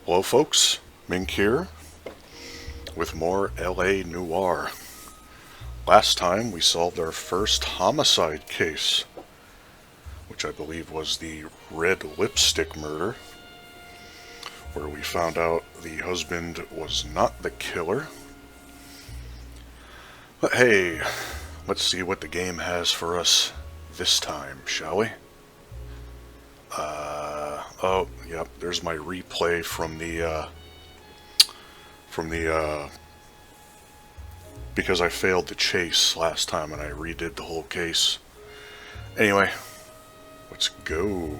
Hello folks, Mink here with more LA Noire. Last time we solved our first homicide case, which I believe was the red lipstick murder, where we found out the husband was not the killer. But hey, let's see what the game has for us this time, shall we? Oh, yep, there's my replay from the because I failed the chase last time and I redid the whole case. Anyway, let's go.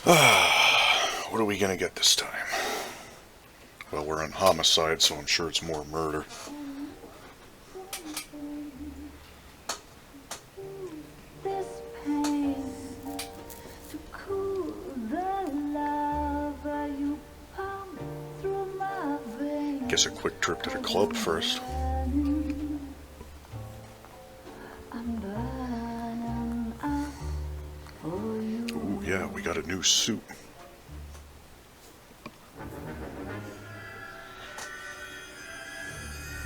What are we gonna get this time? Well, we're on homicide, so I'm sure it's more murder. Guess a quick trip to the club first. Ooh, yeah, we got a new suit.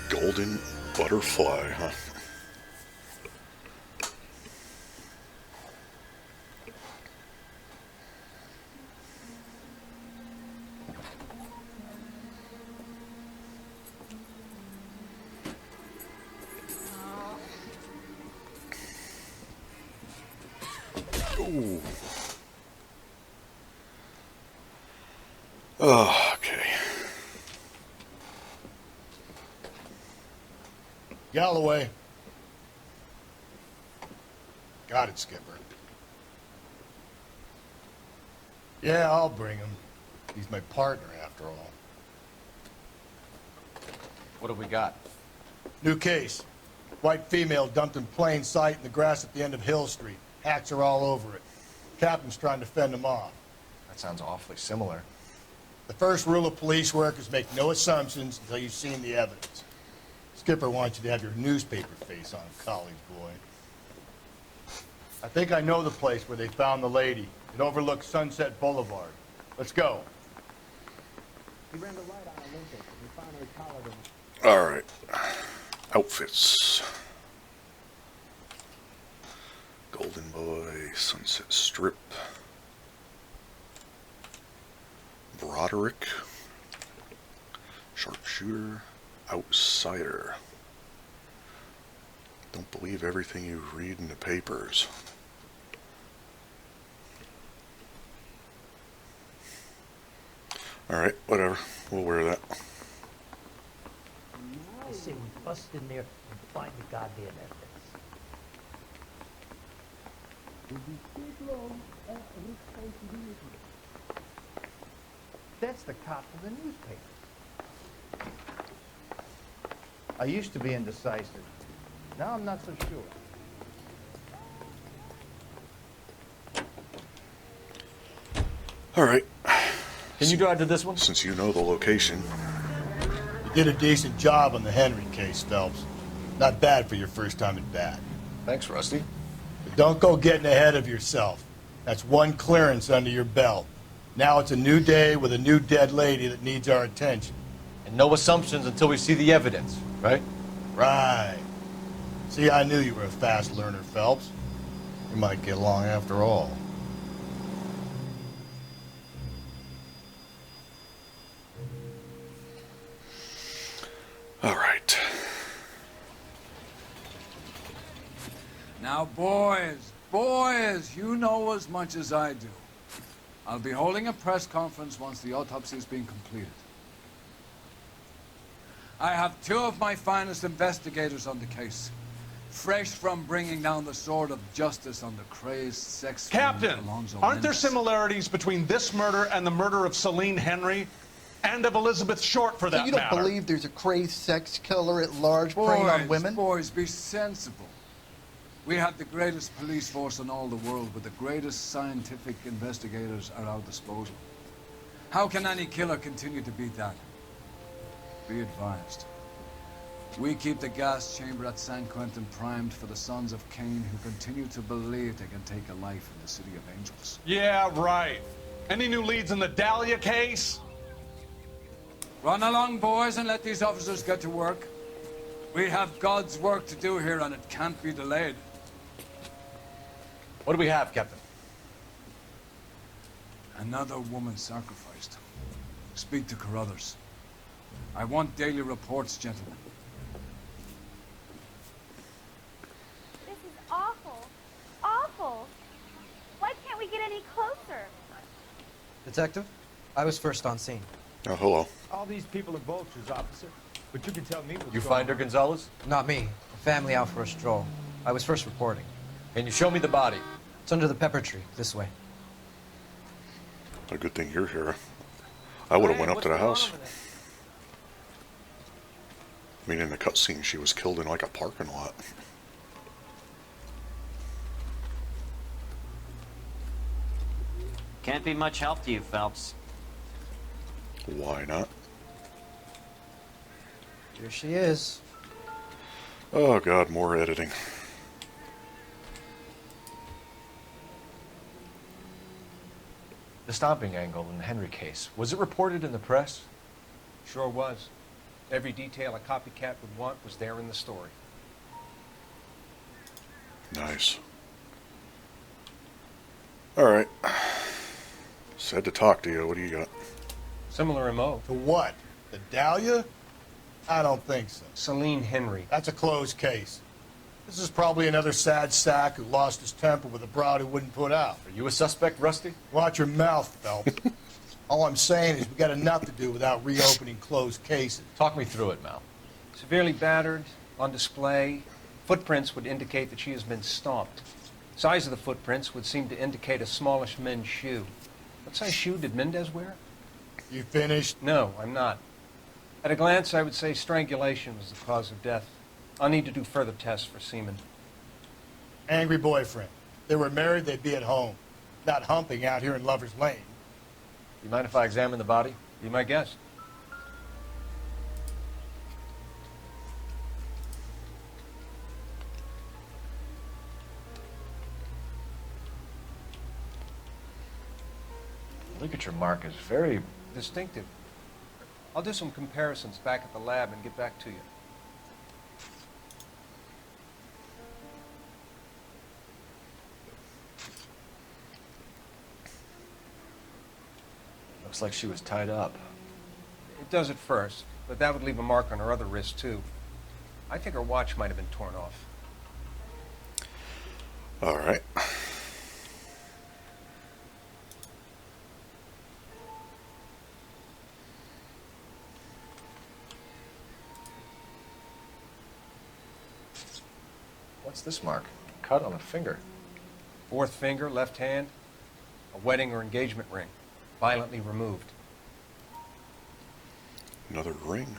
Golden butterfly, huh? Ooh. Oh, okay. Galloway. Got it, Skipper. Yeah, I'll bring him. He's my partner, after all. What have we got? New case. White female dumped in plain sight in the grass at the end of Hill Street. Hats are all over it. Captain's trying to fend them off. That sounds awfully similar. The first rule of police work is make no assumptions until you've seen the evidence. Skipper wants you to have your newspaper face on, college boy. I think I know the place where they found the lady. It overlooks Sunset Boulevard. Let's go. He ran the light on Olympus and we finally collared him. Alright. Outfits. Golden Boy, Sunset Strip. Broderick. Sharpshooter. Outsider. Don't believe everything you read in the papers. Alright, whatever. We'll wear that. I say we bust in there and find the goddamn evidence. That's the cop from the newspaper. I used to be indecisive. Now I'm not so sure. Alright. Can you drive to this one? Since you know the location. You did a decent job on the Henry case, Phelps. Not bad for your first time at bat. Thanks, Rusty. But don't go getting ahead of yourself. That's one clearance under your belt. Now it's a new day with a new dead lady that needs our attention. And no assumptions until we see the evidence, right? Right. See, I knew you were a fast learner, Phelps. You might get along after all. All right. Now, boys, you know as much as I do. I'll be holding a press conference once the autopsy has been completed. I have two of my finest investigators on the case, fresh from bringing down the sword of justice on the crazed sex Captain, Alonzo aren't there Mendez. similarities between this murder and the murder of Celine Henry? And of Elizabeth Short, for that So you don't matter. believe there's a crazed sex killer at large preying on women? Boys, be sensible. We have the greatest police force in all the world, with the greatest scientific investigators at our disposal. How can any killer continue to beat that? Be advised. We keep the gas chamber at San Quentin primed for the sons of Cain who continue to believe they can take a life in the City of Angels. Yeah, right. Any new leads in the Dahlia case? Run along, boys, and let these officers get to work. We have God's work to do here, and it can't be delayed. What do we have, Captain? Another woman sacrificed. Speak to Carruthers. I want daily reports, gentlemen. This is awful. Awful. Why can't we get any closer? Detective, I was first on scene. Oh, hello. All these people are vultures, officer. But you can tell me what's You going find her, on. Gonzalez? Not me. A family out for a stroll. I was first reporting. Can you show me the body? It's under the pepper tree, this way. A good thing you're here. I would have went up to the house. I mean, in the cutscene, she was killed in like a parking lot. Can't be much help to you, Phelps. Why not? Here she is. Oh god, more editing. The stomping angle in the Henry case. Was it reported in the press? Sure was. Every detail a copycat would want was there in the story. Nice. Alright. Said to talk to you. What do you got? Similar MO. To what? The Dahlia? I don't think so. Celine Henry. That's a closed case. This is probably another sad sack who lost his temper with a broad who wouldn't put out. Are you a suspect, Rusty? Watch your mouth, Phelps. All I'm saying is we got enough to do without reopening closed cases. Talk me through it, Mal. Severely battered, on display. Footprints would indicate that she has been stomped. Size of the footprints would seem to indicate a smallish men's shoe. What size shoe did Mendez wear? You finished? No, I'm not. At a glance, I would say strangulation was the cause of death. I'll need to do further tests for semen. Angry boyfriend. If they were married, they'd be at home. Not humping out here in Lover's Lane. You mind if I examine the body? Be my guest. The ligature mark is very... Distinctive. I'll do some comparisons back at the lab and get back to you. Looks like she was tied up. It does at first, but that would leave a mark on her other wrist, too. I think her watch might have been torn off. Alright. What's this mark? Cut on a finger. Fourth finger, left hand, a wedding or engagement ring, violently removed. Another ring.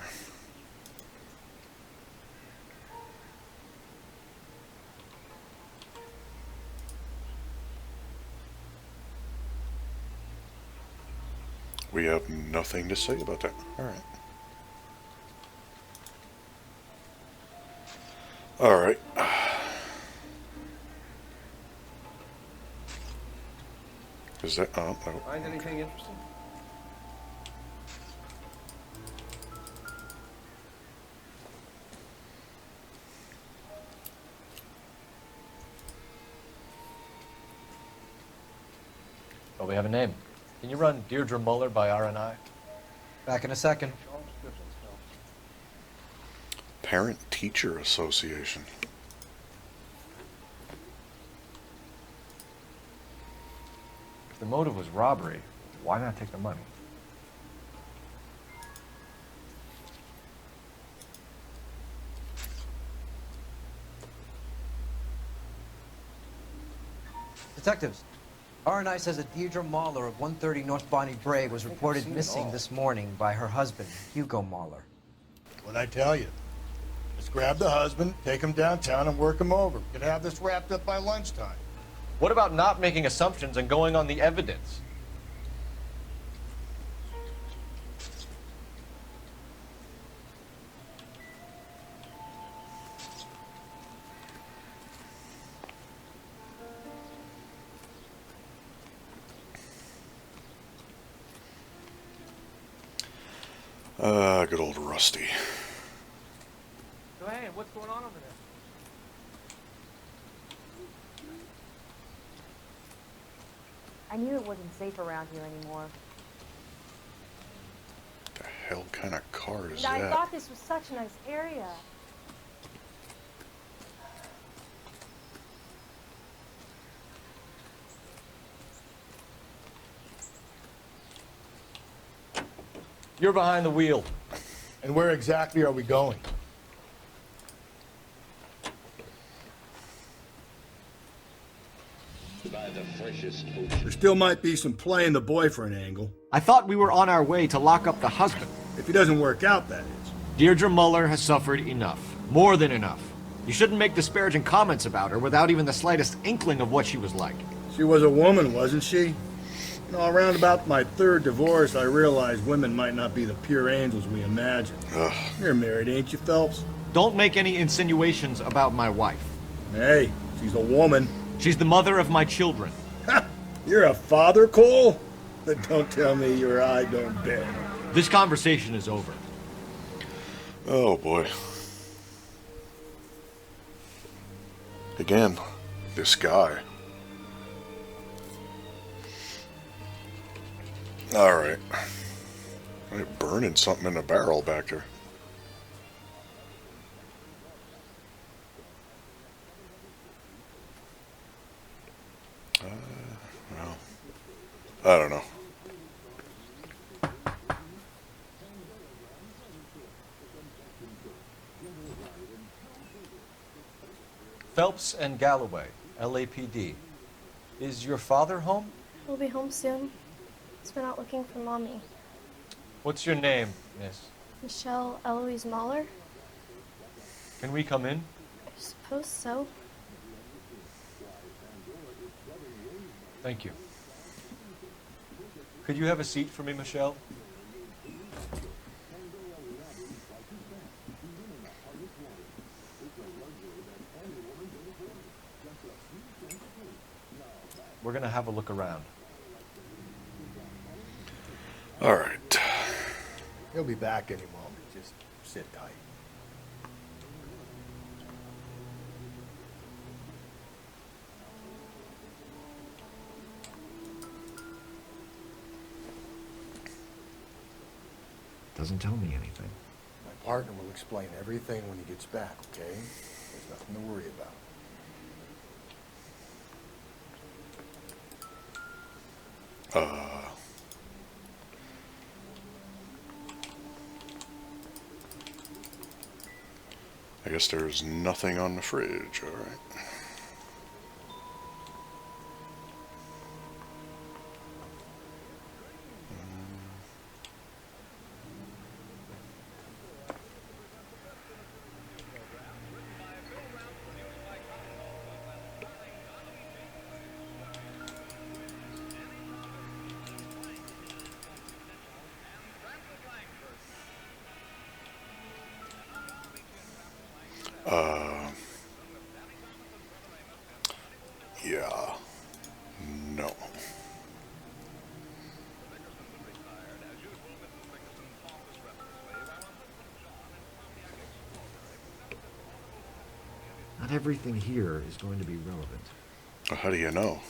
We have nothing to say about that. Alright. Alright. Is that... oh. Find anything interesting? Oh, we have a name. Can you run Deirdre Muller by RNI? Back in a second. Parent-Teacher Association. If the motive was robbery, why not take the money? Detectives, RNI says that Deirdre Mahler of 130 North Bonnie Brae was reported missing this morning by her husband, Hugo Mahler. What'd I tell you? Let's grab the husband, take him downtown, and work him over. We could have this wrapped up by lunchtime. What about not making assumptions and going on the evidence? Good old Rusty. So, hey, what's going on over there? I knew it wasn't safe around here anymore. The hell kind of car is And I that? thought this was such a nice area. You're behind the wheel. And where exactly are we going? There still might be some playing the boyfriend angle. I thought we were on our way to lock up the husband. If he doesn't work out, that is. Deirdre Muller has suffered enough. More than enough. You shouldn't make disparaging comments about her without even the slightest inkling of what she was like. She was a woman, wasn't she? You know, around about my third divorce, I realized women might not be the pure angels we imagine. Ugh. You're married, ain't you, Phelps? Don't make any insinuations about my wife. Hey, she's a woman. She's the mother of my children. Ha! You're a father, Cole? Then don't tell me your eye don't bend. This conversation is over. Oh boy. Again, this guy. Alright. I'm burning something in a barrel back there. Well, I don't know. Phelps and Galloway, LAPD. Is your father home? We'll be home soon. He's been out looking for Mommy. What's your name, miss? Michelle Eloise Mahler? Can we come in? I suppose so. Thank you. Could you have a seat for me, Michelle? We're gonna have a look around. All right. He'll be back any moment. Just sit tight. Doesn't tell me anything. My partner will explain everything when he gets back, okay? There's nothing to worry about. I guess there's nothing on the fridge, all right. Yeah. No. Not everything here is going to be relevant. How do you know?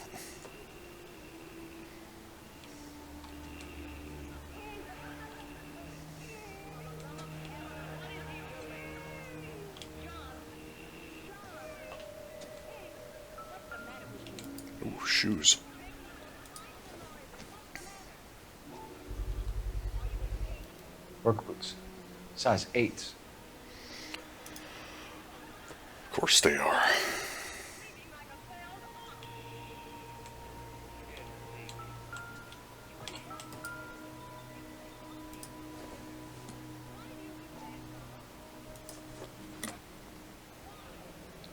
Ooh, shoes. Work boots. Size 8s. Of course they are.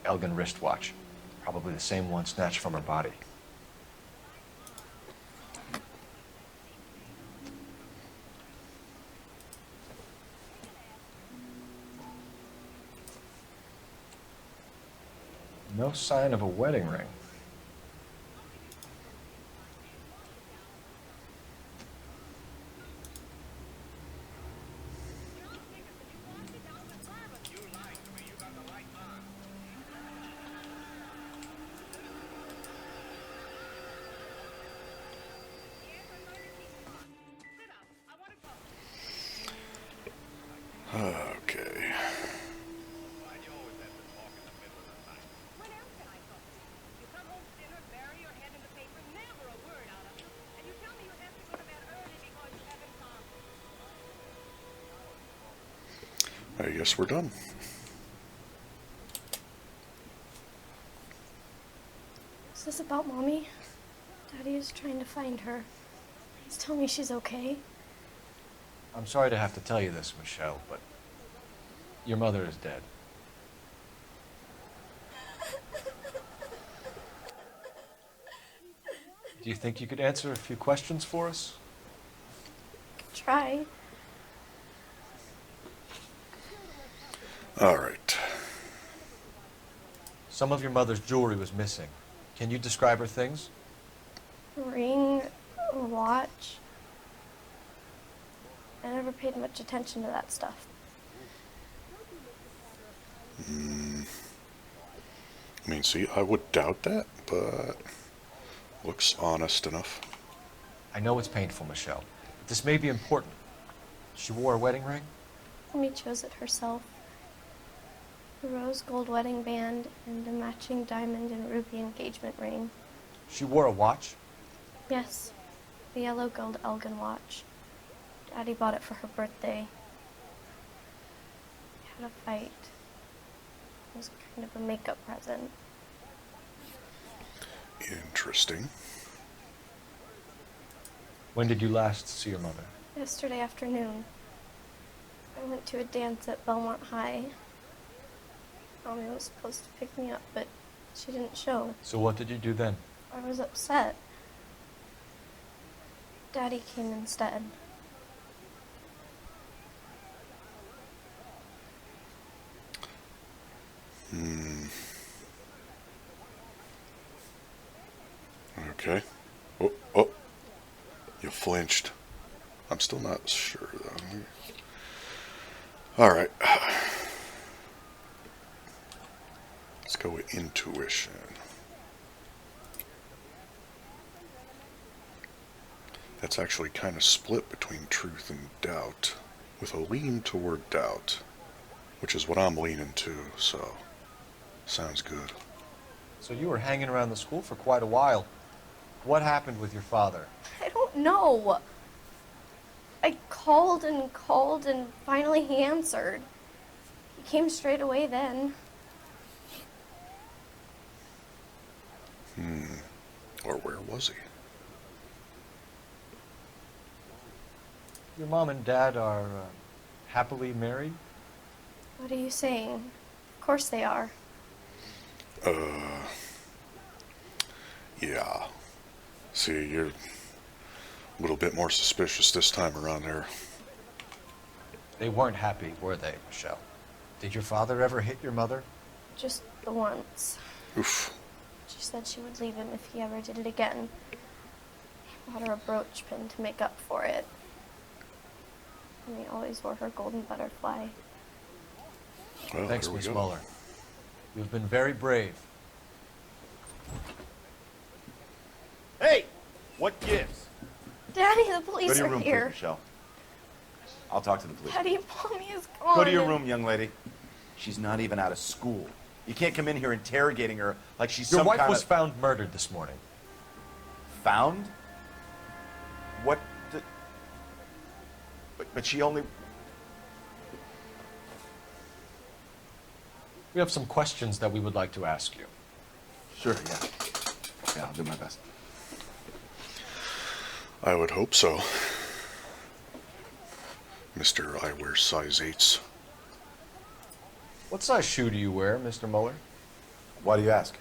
Elgin wristwatch. Probably the same one snatched from her body. No sign of a wedding ring. I guess we're done. Is this about Mommy? Daddy is trying to find her. Please tell me she's okay. I'm sorry to have to tell you this, Michelle, but your mother is dead. Do you think you could answer a few questions for us? Try. All right. Some of your mother's jewelry was missing. Can you describe her things? A ring, a watch. I never paid much attention to that stuff. I mean, see, I would doubt that, but looks honest enough. I know it's painful, Michelle, but this may be important. She wore a wedding ring? Mommy chose it herself. A rose gold wedding band and a matching diamond and ruby engagement ring. She wore a watch? Yes, the yellow gold Elgin watch. Daddy bought it for her birthday. We had a fight. It was kind of a makeup present. Interesting. When did you last see your mother? Yesterday afternoon, I went to a dance at Belmont High. Mommy was supposed to pick me up, but she didn't show. So what did you do then? I was upset. Daddy came instead. Okay. Oh, oh. You flinched. I'm still not sure, though. All right. Let's go with intuition. That's actually kind of split between truth and doubt, with a lean toward doubt, which is what I'm leaning to, so sounds good. So you were hanging around the school for quite a while. What happened with your father? I don't know. I called and finally he answered. He came straight away then. Or where was he? Your mom and dad are happily married? What are you saying? Of course they are. Yeah. See, you're a little bit more suspicious this time around there. They weren't happy, were they, Michelle? Did your father ever hit your mother? Just the once. Oof. She said she would leave him if he ever did it again. He bought her a brooch pin to make up for it. And he always wore her golden butterfly. Well, Thanks, there we Miss go. Muller. You've been very brave. Hey! What gives? Daddy, the Go police to your are room, here. please, Michelle. I'll talk to the police. Daddy, Mommy is gone. Go to your room, young lady. She's not even out of school. You can't come in here interrogating her like she's Your some wife kind was of... found murdered this morning. Found? What the... But she only... We have some questions that we would like to ask you. Sure, yeah. Yeah, I'll do my best. I would hope so. Mr. I wear size 8s. What size shoe do you wear, Mr. Muller? Why do you ask?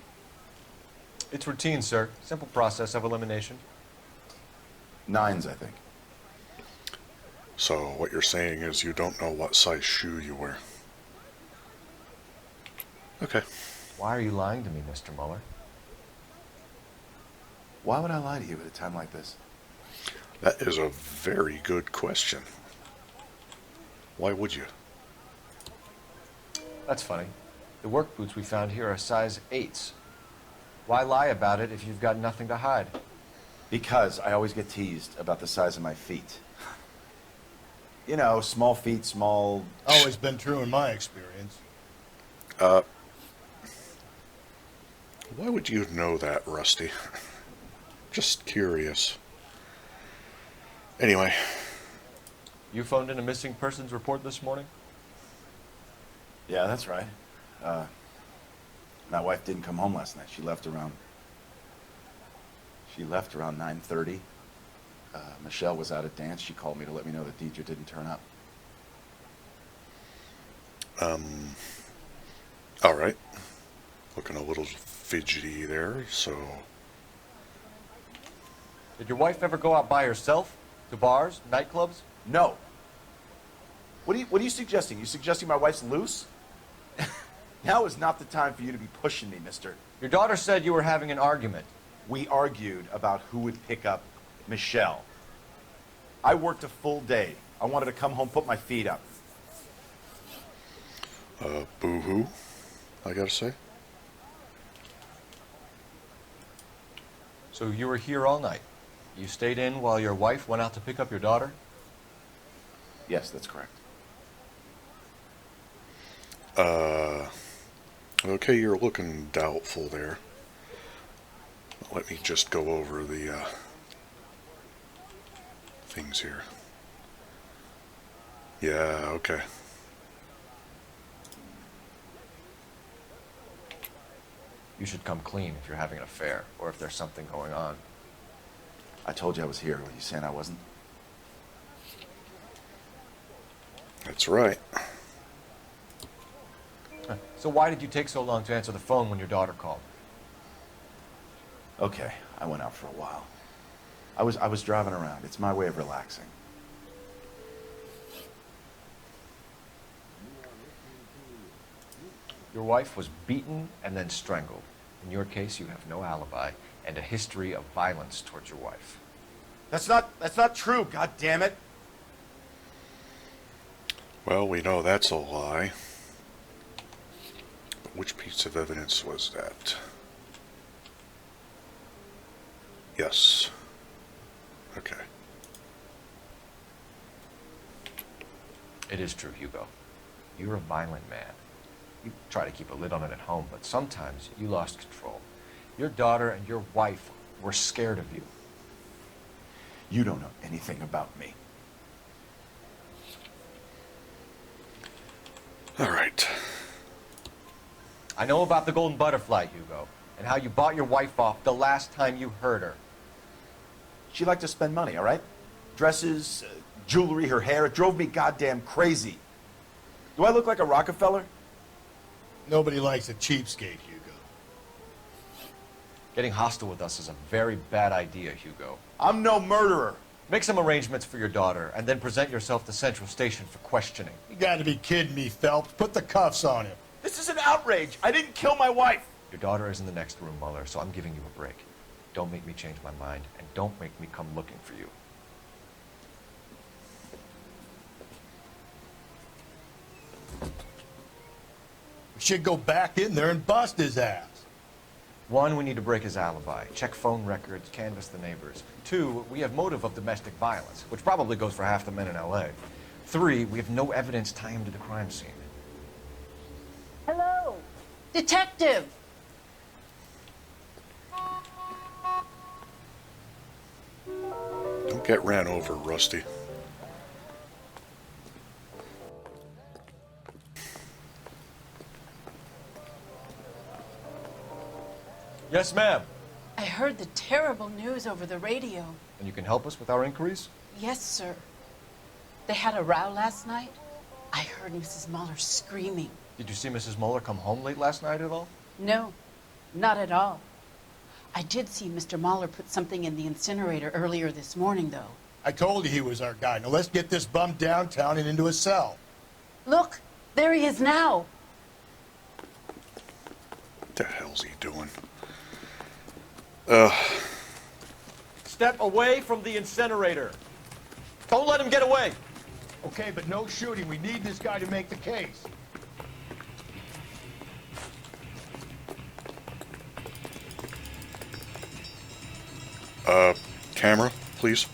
It's routine, sir. Simple process of elimination. 9s, I think. So what you're saying is you don't know what size shoe you wear. Okay. Why are you lying to me, Mr. Muller? Why would I lie to you at a time like this? That is a very good question. Why would you? That's funny. The work boots we found here are size 8s. Why lie about it if you've got nothing to hide? Because I always get teased about the size of my feet. You know, small feet, small... Always been true in my experience. Why would you know that, Rusty? Just curious. Anyway. You phoned in a missing persons report this morning? Yeah, that's right. My wife didn't come home last night. She left around 9:30. Michelle was out at dance. She called me to let me know that Deidre didn't turn up. All right. Looking a little fidgety there, so... Did your wife ever go out by herself? To bars, nightclubs? No. What are you suggesting? You suggesting my wife's loose? Now is not the time for you to be pushing me, mister. Your daughter said you were having an argument. We argued about who would pick up Michelle. I worked a full day. I wanted to come home, put my feet up. Boo-hoo, I gotta say. So you were here all night? You stayed in while your wife went out to pick up your daughter? Yes, that's correct. Okay, you're looking doubtful there. Let me just go over the things here. Yeah, okay. You should come clean if you're having an affair, or if there's something going on. I told you I was here. Were you saying I wasn't? That's right. So why did you take so long to answer the phone when your daughter called? Okay, I went out for a while. I was driving around. It's my way of relaxing. Your wife was beaten and then strangled. In your case, you have no alibi and a history of violence towards your wife. That's not true, god damn it. Well, we know that's a lie. But which piece of evidence was that? Yes. Okay. It is true, Hugo. You're a violent man. You try to keep a lid on it at home, but sometimes you lost control. Your daughter and your wife were scared of you. You don't know anything about me. All right. I know about the golden butterfly, Hugo, and how you bought your wife off the last time you heard her. She liked to spend money, all right? Dresses, jewelry, her hair. It drove me goddamn crazy. Do I look like a Rockefeller? Nobody likes a cheapskate, Hugo. Getting hostile with us is a very bad idea, Hugo. I'm no murderer. Make some arrangements for your daughter, and then present yourself to Central Station for questioning. You gotta be kidding me, Phelps. Put the cuffs on him. This is an outrage. I didn't kill my wife. Your daughter is in the next room, Muller, so I'm giving you a break. Don't make me change my mind, and don't make me come looking for you. We should go back in there and bust his ass. 1, we need to break his alibi. Check phone records, canvass the neighbors. 2, we have motive of domestic violence, which probably goes for half the men in L.A. 3, we have no evidence tying him to the crime scene. Hello, detective. Don't get ran over, Rusty. Yes, ma'am. I heard the terrible news over the radio. And you can help us with our inquiries? Yes, sir. They had a row last night. I heard Mrs. Muller screaming. Did you see Mrs. Muller come home late last night at all? No, not at all. I did see Mr. Muller put something in the incinerator earlier this morning, though. I told you he was our guy. Now let's get this bum downtown and into a cell. Look, there he is now. What the hell's he doing? Step away from the incinerator. Don't let him get away. Okay, but no shooting. We need this guy to make the case. Camera, please.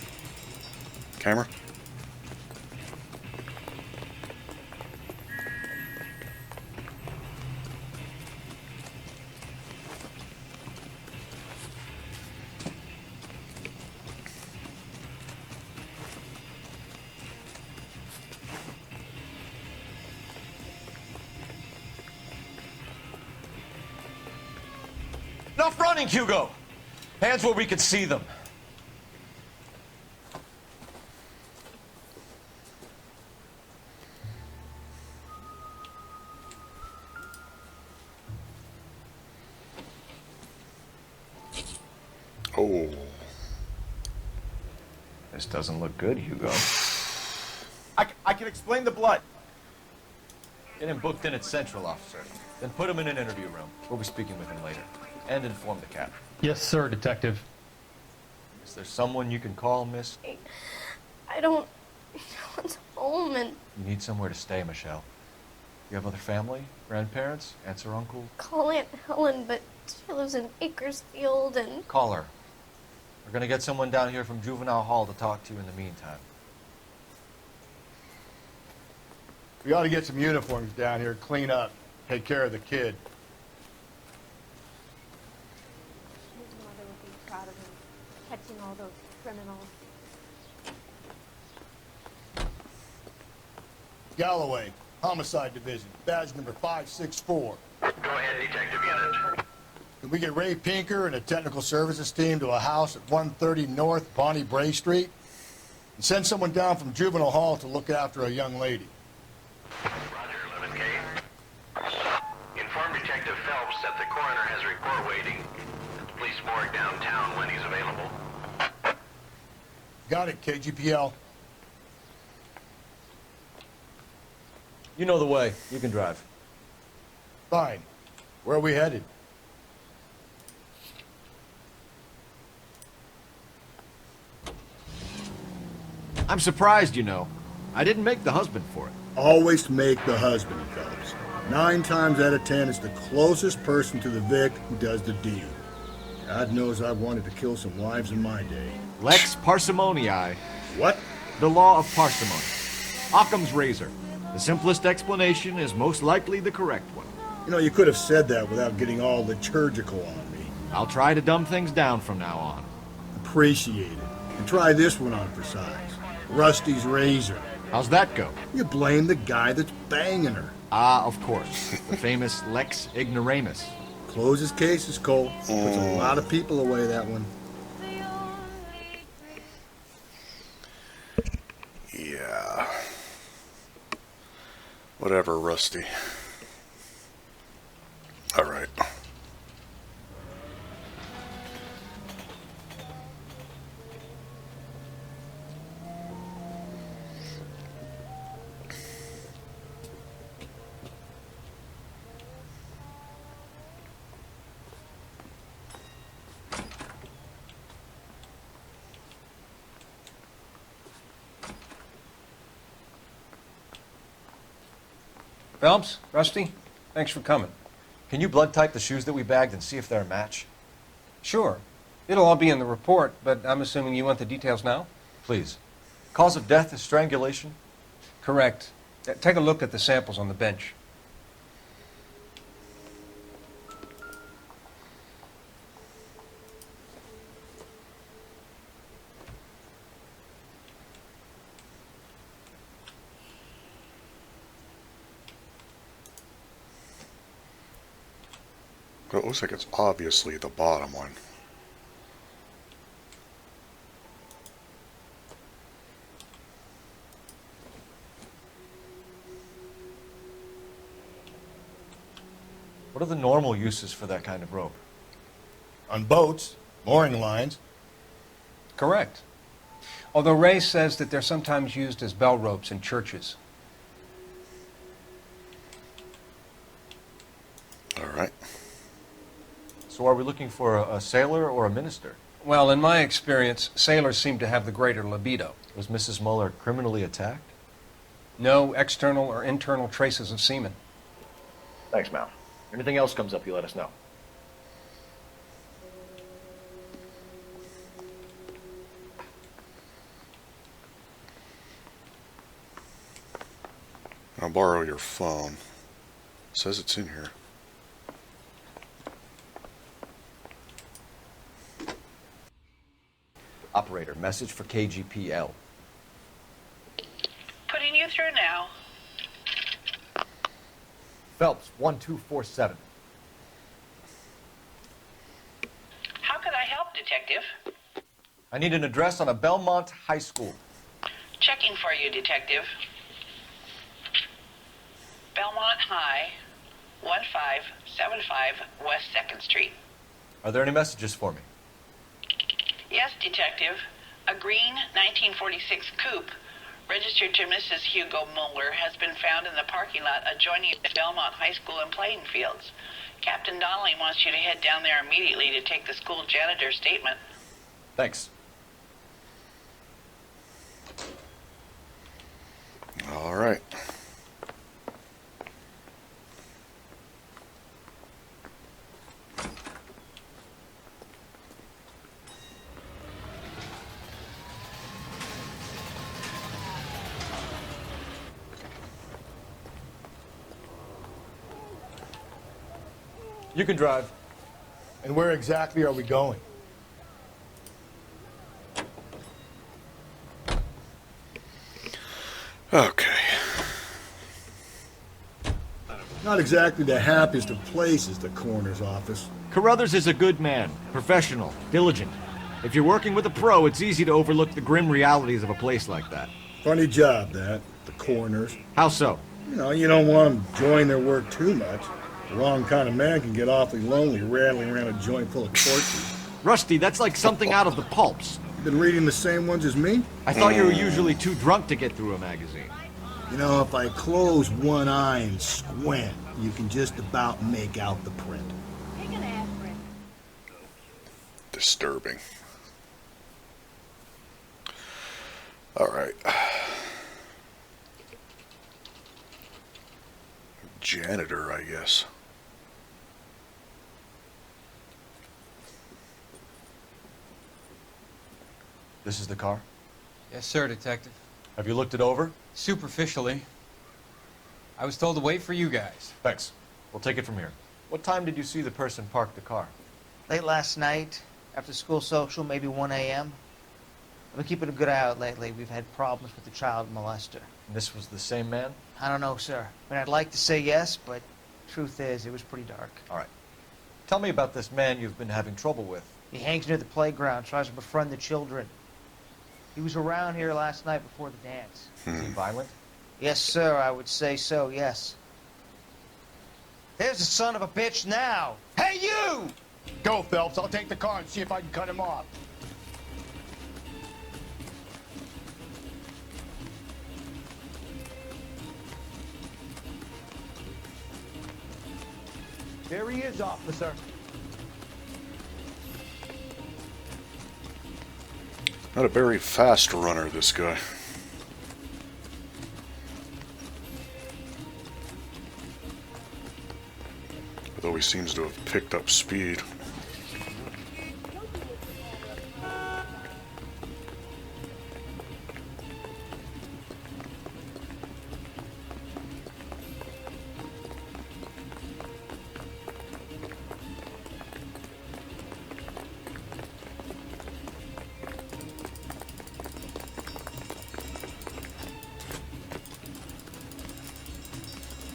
Camera. Enough running, Hugo! Hands where we can see them. Oh. This doesn't look good, Hugo. I can explain the blood. Get him booked in at Central, officer. Then put him in an interview room. We'll be speaking with him later. And inform the captain. Yes, sir, Detective. Is there someone you can call, miss? I don't want home and You need somewhere to stay, Michelle. You have other family? Grandparents? Aunts or uncles? call Aunt Helen, but she lives in Bakersfield and Call her. We're gonna get someone down here from Juvenile Hall to talk to you in the meantime. We ought to get some uniforms down here, clean up, take care of the kid. His mother would be proud of him, catching all those criminals. Galloway, Homicide Division, badge number 564. Go ahead, Detective Unit. Can we get Ray Pinker and a technical services team to a house at 130 North Bonnie Bray Street? And send someone down from Juvenile Hall to look after a young lady. Roger, 11K. Inform Detective Phelps that the coroner has a report waiting at the police morgue downtown when he's available. Got it, KGPL. You know the way. You can drive. Fine. Where are we headed? I'm surprised, you know. I didn't make the husband for it. Always make the husband, Phelps. 9 times out of 10, it's the closest person to the Vic who does the deed. God knows I wanted to kill some wives in my day. Lex parsimoniae. What? The law of parsimony. Occam's razor. The simplest explanation is most likely the correct one. You know, you could have said that without getting all liturgical on me. I'll try to dumb things down from now on. Appreciate it. And try this one on for size. Rusty's razor. How's that go? You blame the guy that's banging her. Ah, of course. The famous Lex ignoramus. Closes cases, Cole. Puts a lot of people away, that one. Yeah. Whatever, Rusty. All right. Phelps, Rusty, thanks for coming. Can you blood type the shoes that we bagged and see if they're a match? Sure. It'll all be in the report, but I'm assuming you want the details now? Please. Cause of death is strangulation? Correct. Take a look at the samples on the bench. But it looks like it's obviously the bottom one. What are the normal uses for that kind of rope? On boats, mooring lines. Correct. Although Ray says that they're sometimes used as bell ropes in churches. All right. So are we looking for a sailor or a minister? Well, in my experience, sailors seem to have the greater libido. Was Mrs. Muller criminally attacked? No external or internal traces of semen. Thanks, Mal. Anything else comes up, you let us know. I'll borrow your phone. It says it's in here. Operator, message for KGPL. Putting you through now. Phelps, 1247. I need an address on a Belmont high school. Checking for you, Detective. Belmont High, 1575 West 2nd Street. Are there any messages for me? Yes, Detective. A green 1946 coupe registered to Mrs. Hugo Mueller has been found in the parking lot adjoining Belmont High School and playing fields. Captain Donnelly wants you to head down there immediately to take the school janitor's statement. Thanks. All right. You can drive. And where exactly are we going? Okay. Not exactly the happiest of places, the coroner's office. Carruthers is a good man, professional, diligent. If you're working with a pro, it's easy to overlook the grim realities of a place like that. Funny job, that. The coroner's. How so? You don't want them enjoying their work too much. The wrong kind of man can get awfully lonely rattling around a joint full of corpses. Rusty, that's like something out of the pulps. You been reading the same ones as me? I thought you were usually too drunk to get through a magazine. If I close one eye and squint, you can just about make out the print. Disturbing. All right. Janitor, I guess. This is the car? Yes, sir, Detective. Have you looked it over? Superficially. I was told to wait for you guys. Thanks. We'll take it from here. What time did you see the person park the car? Late last night, after school social, maybe 1 a.m. I've been keeping a good eye out lately. We've had problems with the child molester. And this was the same man? I don't know, sir. I mean, I'd like to say yes, but truth is, it was pretty dark. All right. Tell me about this man you've been having trouble with. He hangs near the playground, tries to befriend the children. He was around here last night before the dance. Is he violent? Yes, sir, I would say so, yes. There's the son of a bitch now. Hey, you! Go, Phelps. I'll take the car and see if I can cut him off. There he is, officer. Not a very fast runner, this guy. Although he seems to have picked up speed.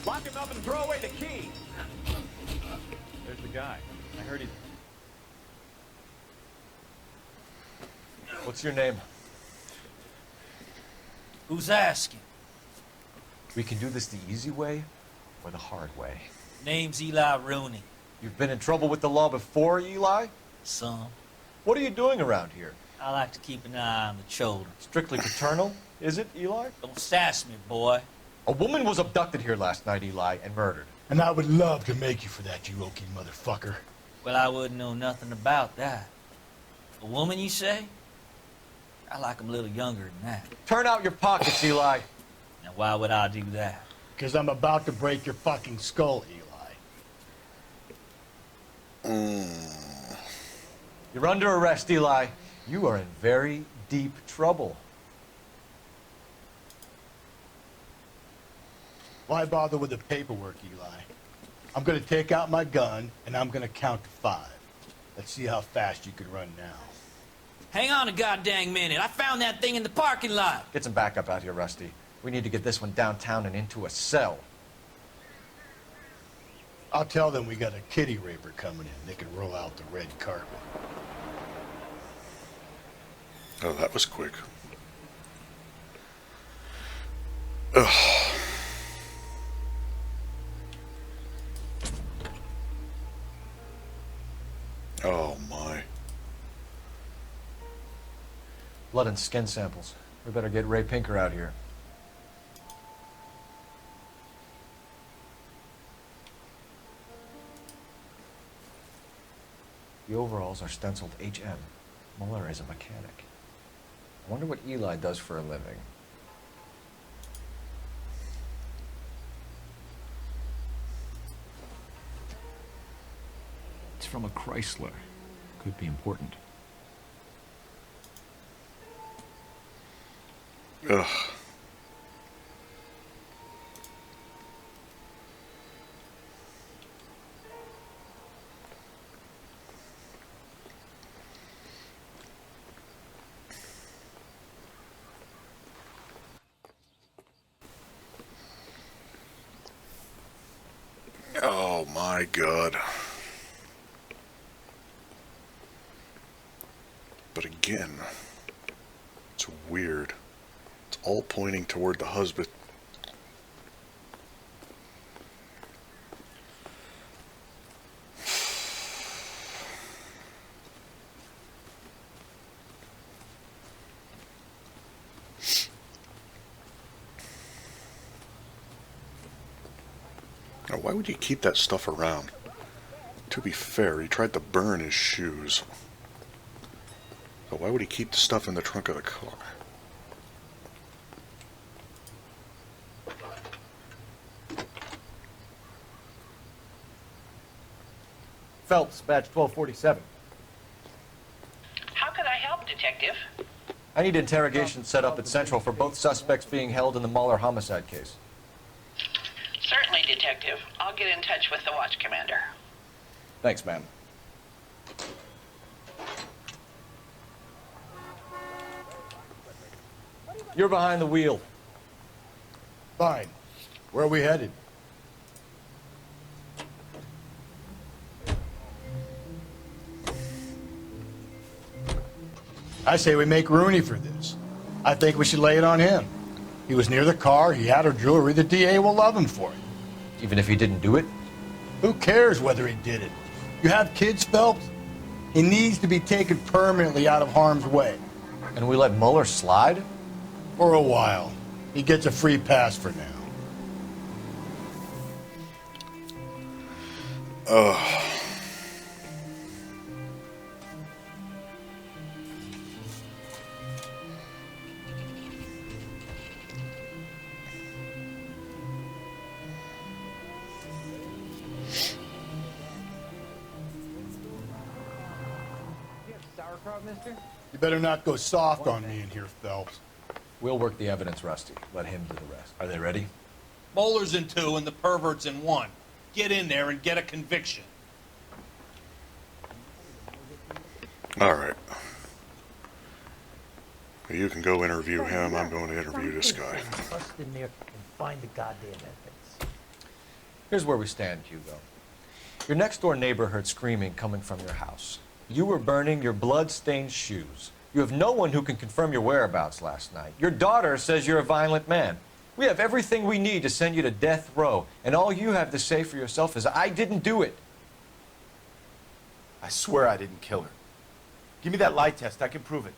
Lock him up and throw away the key. There's the guy. I heard he... What's your name? Who's asking? We can do this the easy way or the hard way. Name's Eli Rooney. You've been in trouble with the law before, Eli? Some. What are you doing around here? I like to keep an eye on the children. Strictly paternal, is it, Eli? Don't sass me, boy. A woman was abducted here last night, Eli, and murdered. And I would love to make you for that, you oaky motherfucker. Well, I wouldn't know nothing about that. A woman, you say? I like 'em a little younger than that. Turn out your pockets, Eli. Now, why would I do that? Because I'm about to break your fucking skull, Eli. You're under arrest, Eli. You are in very deep trouble. Why bother with the paperwork, Eli? I'm going to take out my gun, and I'm going to count to 5. Let's see how fast you can run now. Hang on a goddamn minute. I found that thing in the parking lot. Get some backup out here, Rusty. We need to get this one downtown and into a cell. I'll tell them we got a kitty raper coming in. They can roll out the red carpet. Oh, that was quick. Ugh. Oh my. Blood and skin samples. We better get Ray Pinker out here. The overalls are stenciled HM. Muller is a mechanic. I wonder what Eli does for a living. It's from a Chrysler. Could be important. Ugh. Oh my God. But again, it's weird. It's all pointing toward the husband. Now, why would you keep that stuff around? To be fair, he tried to burn his shoes. So why would he keep the stuff in the trunk of the car? Phelps, badge 1247. How could I help, Detective? I need interrogation set up at Central for both suspects being held in the Muller homicide case. Certainly, Detective. I'll get in touch with the watch commander. Thanks, ma'am. You're behind the wheel. Fine. Where are we headed? I say we make Rooney for this. I think we should lay it on him. He was near the car, he had her jewelry, the DA will love him for it. Even if he didn't do it? Who cares whether he did it? You have kids, Phelps? He needs to be taken permanently out of harm's way. And we let Muller slide? For a while. He gets a free pass for now. Ugh. Sauerkraut, mister? You better not go soft on me in here, Phelps. We'll work the evidence, Rusty. Let him do the rest. Are they ready? Bowler's in 2 and the pervert's in 1. Get in there and get a conviction. All right. You can go interview him. I'm going to interview this guy. Bust in there and find the goddamn evidence. Here's where we stand, Hugo. Your next-door neighbor heard screaming coming from your house. You were burning your blood-stained shoes. You have no one who can confirm your whereabouts last night. Your daughter says you're a violent man. We have everything we need to send you to death row, and all you have to say for yourself is, I didn't do it. I swear I didn't kill her. Give me that lie test. I can prove it.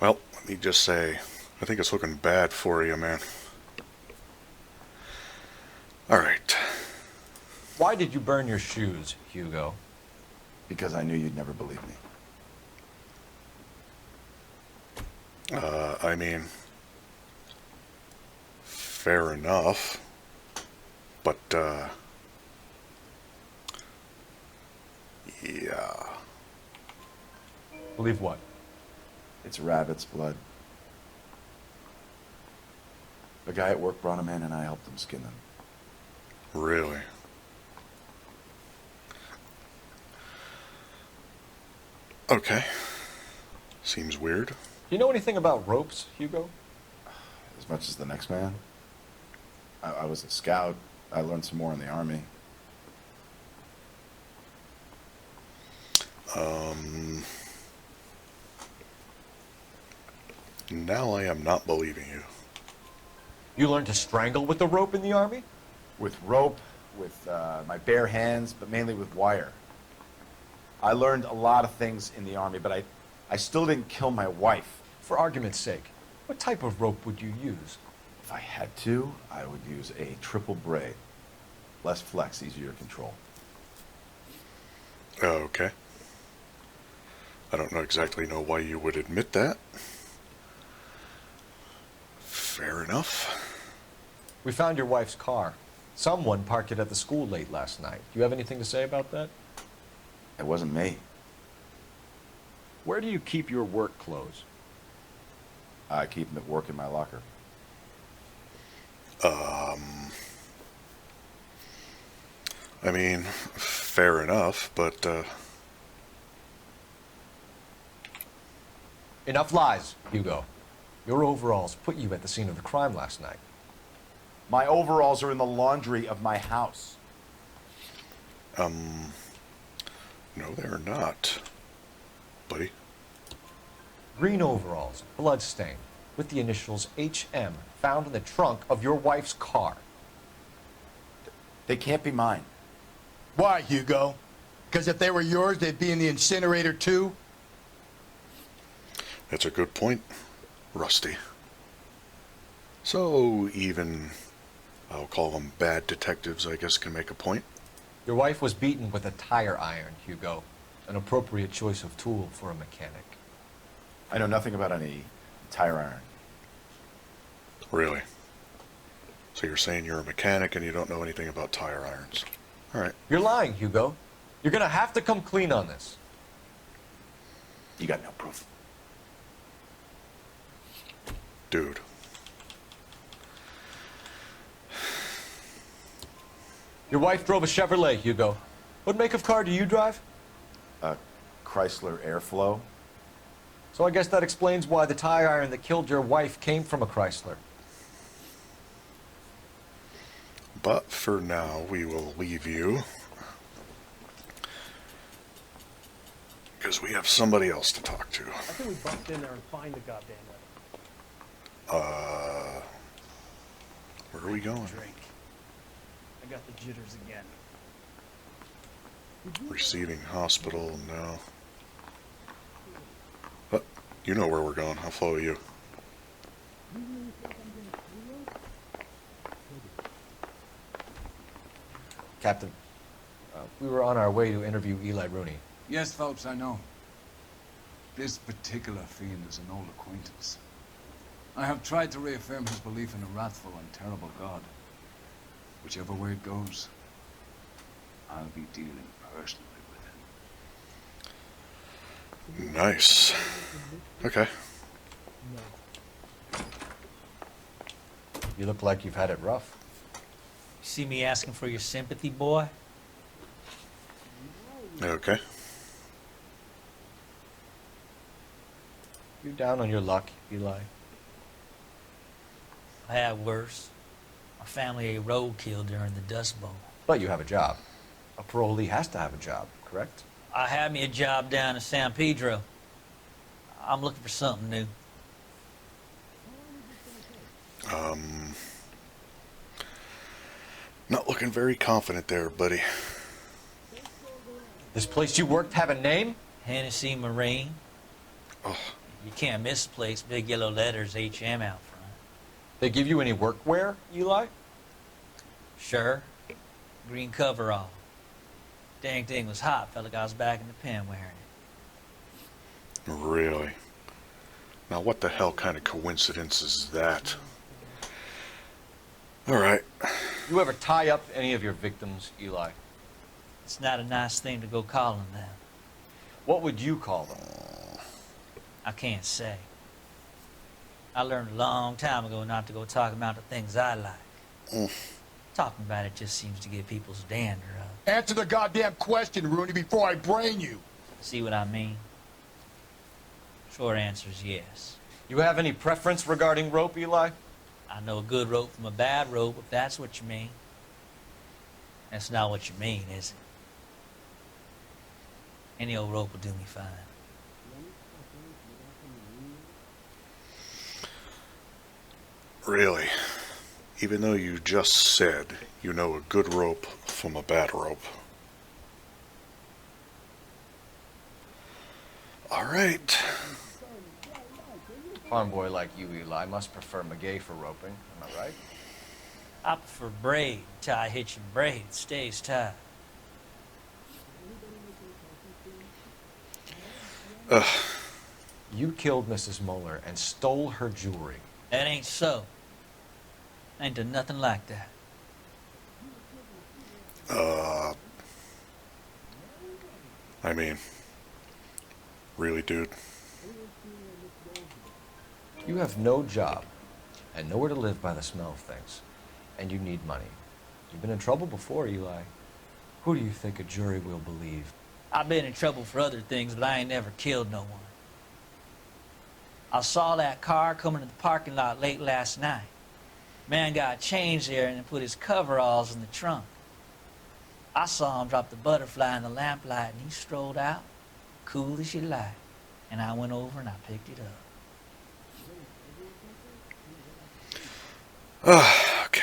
Well, let me just say, I think it's looking bad for you, man. All right. Why did you burn your shoes, Hugo? Because I knew you'd never believe me. I mean, fair enough, but, yeah. Believe what? It's rabbit's blood. The guy at work brought him in and I helped him skin them. Really? Okay. Seems weird. Do you know anything about ropes, Hugo? As much as the next man. I was a scout. I learned some more in the Army. Now I am not believing you. You learned to strangle with the rope in the Army? With rope, with my bare hands, but mainly with wire. I learned a lot of things in the Army, but I still didn't kill my wife. For argument's sake, what type of rope would you use? If I had to, I would use a triple braid. Less flex, easier to control. Okay. I don't exactly know why you would admit that. Fair enough. We found your wife's car. Someone parked it at the school late last night. Do you have anything to say about that? It wasn't me. Where do you keep your work clothes? I keep them at work in my locker. I mean, fair enough, but, Enough lies, Hugo. Your overalls put you at the scene of the crime last night. My overalls are in the laundry of my house. no, they're not, buddy. Green overalls, bloodstained, with the initials HM, found in the trunk of your wife's car. They can't be mine. Why, Hugo? Because if they were yours, they'd be in the incinerator too? That's a good point, Rusty. So even, I'll call them bad detectives, I guess, can make a point. Your wife was beaten with a tire iron, Hugo. An appropriate choice of tool for a mechanic. I know nothing about any tire iron. Really? So you're saying you're a mechanic and you don't know anything about tire irons? All right. You're lying, Hugo. You're gonna have to come clean on this. You got no proof. Dude. Your wife drove a Chevrolet, Hugo. What make of car do you drive? A Chrysler Airflow. So I guess that explains why the tire iron that killed your wife came from a Chrysler. But for now, we will leave you. Because we have somebody else to talk to. I think we bust in there and find the goddamn letter. Where are we going? Drink. I got the jitters again. Receiving hospital, no. But you know where we're going. I'll follow you. Captain, we were on our way to interview Eli Rooney. Yes, Phelps, I know. This particular fiend is an old acquaintance. I have tried to reaffirm his belief in a wrathful and terrible God. Whichever way it goes, I'll be dealing personally with him. Nice. Okay. You look like you've had it rough. You see me asking for your sympathy, boy? Okay. You're down on your luck, Eli. I had worse. My family ate roadkill during the Dust Bowl. But you have a job. A parolee has to have a job, correct? I had me a job down in San Pedro. I'm looking for something new. Not looking very confident there, buddy. This place you worked have a name? Hennessy Marine. Oh. You can't miss the place. Big yellow letters, HM out front. They give you any workwear, Eli? Sure. Green coverall. Dang thing was hot. Felt like I was back in the pen wearing it. Really? Now what the hell kind of coincidence is that? Alright. You ever tie up any of your victims, Eli? It's not a nice thing to go calling them. What would you call them? I can't say. I learned a long time ago not to go talking about the things I like. Talking about it just seems to get people's dander up. Answer the goddamn question, Rooney, before I brain you. See what I mean? Short answer is yes. You have any preference regarding rope, Eli? I know a good rope from a bad rope, if that's what you mean. That's not what you mean, is Any old rope will do me fine. Really? Even though you just said you know a good rope from a bad rope. All right. Farm boy like you, Eli, must prefer Magay for roping. Am I right? I prefer braid. Tie hitching braid. It stays tight. Ugh. You killed Mrs. Moeller and stole her jewelry. That ain't so. I ain't done nothing like that. I mean, really, dude? You have no job and nowhere to live by the smell of things. And you need money. You've been in trouble before, Eli. Who do you think a jury will believe? I've been in trouble for other things, but I ain't never killed no one. I saw that car coming to the parking lot late last night. Man got changed there and put his coveralls in the trunk. I saw him drop the butterfly in the lamplight and he strolled out, cool as you like. And I went over and I picked it up. Okay.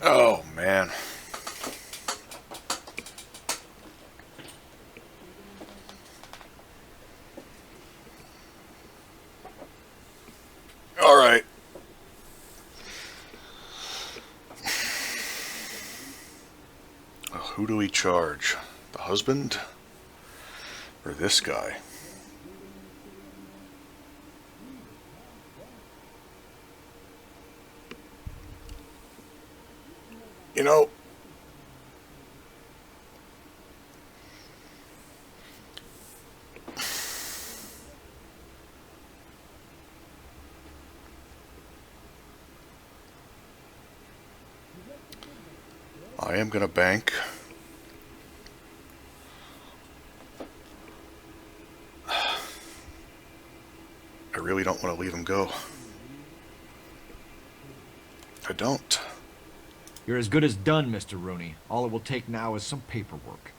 Oh, man. All right. Who do we charge? The husband? Or this guy? You know, I am going to bank. I really don't want to leave him go. I don't. You're as good as done, Mr. Rooney. All it will take now is some paperwork.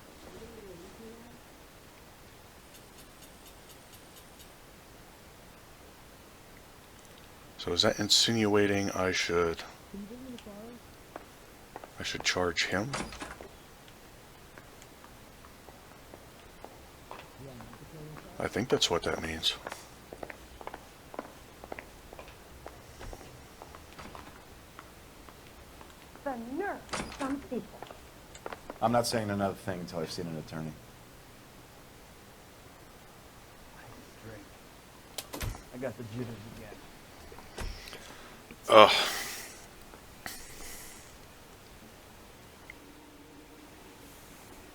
So is that insinuating I should charge him? I think that's what that means. The nerve of some people. I'm not saying another thing until I've seen an attorney. I got the jitters again. Ugh.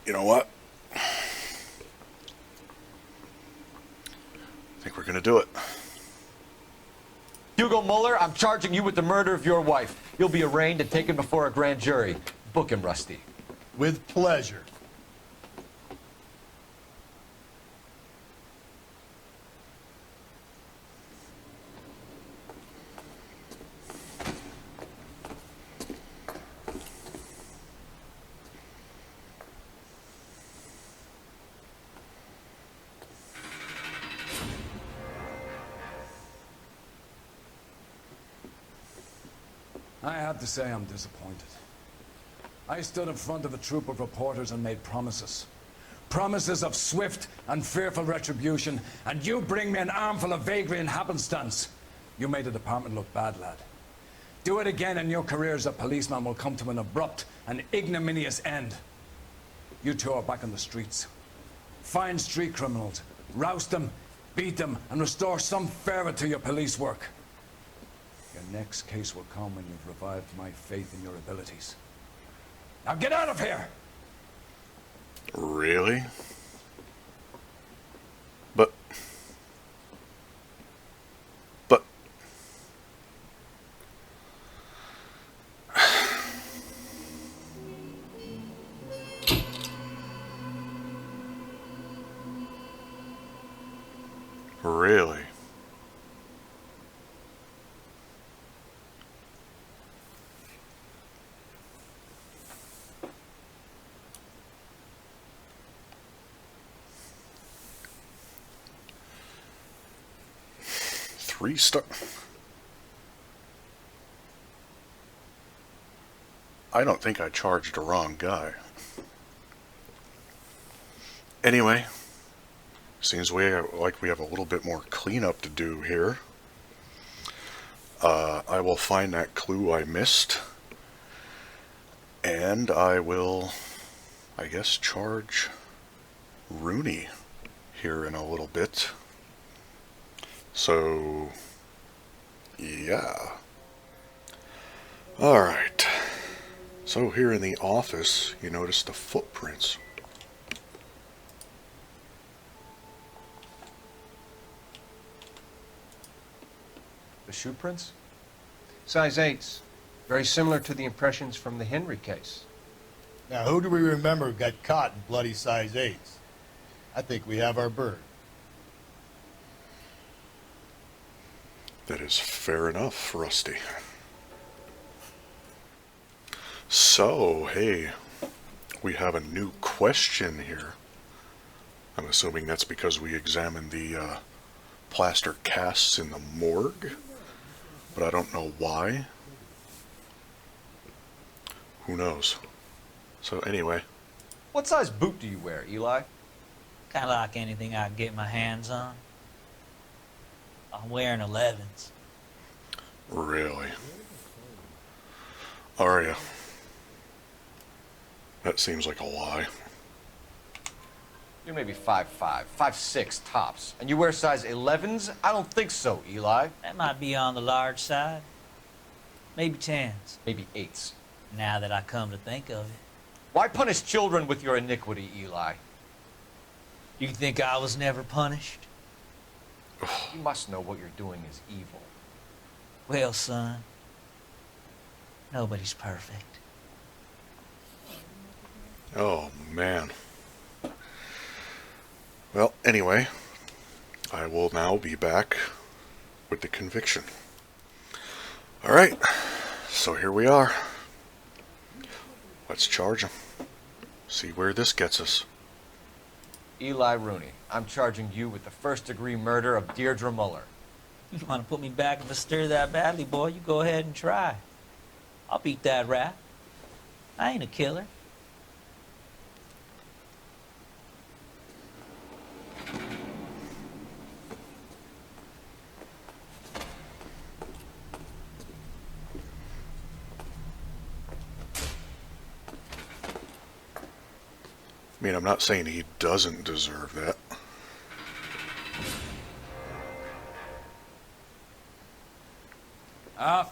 You know what? I think we're gonna do it. Hugo Mueller, I'm charging you with the murder of your wife. You'll be arraigned and taken before a grand jury. Book him, Rusty. With pleasure. I have to say I'm disappointed. I stood in front of a troop of reporters and made promises. Promises of swift and fearful retribution, and you bring me an armful of vagary and happenstance. You made the department look bad, lad. Do it again and your career as a policeman will come to an abrupt and ignominious end. You two are back on the streets. Find street criminals, roust them, beat them, and restore some fervor to your police work. Your next case will come when you've revived my faith in your abilities. Now get out of here! Really? But... Really? 3 star. I don't think I charged the wrong guy. Anyway, seems like we have a little bit more cleanup to do here. I will find that clue I missed, and I will, I guess, charge Rooney here in a little bit. So, yeah. Alright. So here in the office, you notice the footprints. The shoe prints? Size 8s. Very similar to the impressions from the Henry case. Now, who do we remember got caught in bloody size 8s? I think we have our bird. That is fair enough, Rusty. So, hey, we have a new question here. I'm assuming that's because we examined the plaster casts in the morgue, but I don't know why. Who knows? So anyway. What size boot do you wear, Eli? Kind of like anything I can get my hands on. I'm wearing 11s. Really? Are you? That seems like a lie. You're maybe 5'5", 5'6" tops. And you wear size 11s? I don't think so, Eli. That might be on the large side. Maybe 10s. Maybe 8s. Now that I come to think of it. Why punish children with your iniquity, Eli? You think I was never punished? You must know what you're doing is evil. Well, son, nobody's perfect. Oh, man. Well, anyway, I will now be back with the conviction. Alright, so here we are. Let's charge him. See where this gets us. Eli Rooney, I'm charging you with the first-degree murder of Deirdre Muller. You want to put me back in the stir that badly, boy, you go ahead and try. I'll beat that rap. I ain't a killer. I mean, I'm not saying he doesn't deserve that.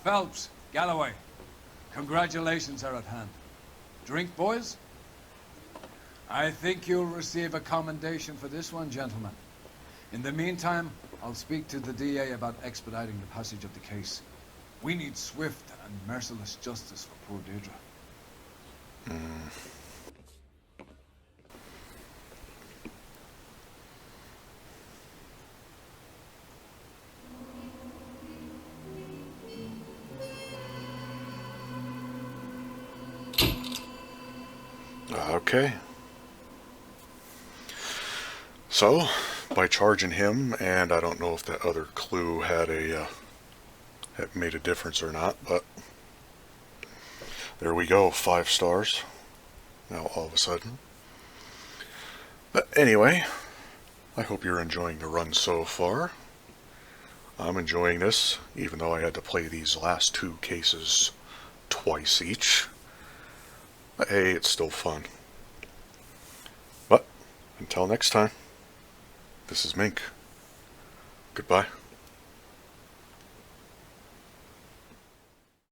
Phelps, Galloway, congratulations are at hand. Drink, boys? I think you'll receive a commendation for this one, gentlemen. In the meantime, I'll speak to the DA about expediting the passage of the case. We need swift and merciless justice for poor Deirdre. Okay. So, by charging him, and I don't know if that other clue had made a difference or not, but there we go, 5 stars. Now all of a sudden. But anyway, I hope you're enjoying the run so far. I'm enjoying this, even though I had to play these last 2 cases twice each. But hey, it's still fun. But until next time, this is Mink. Goodbye.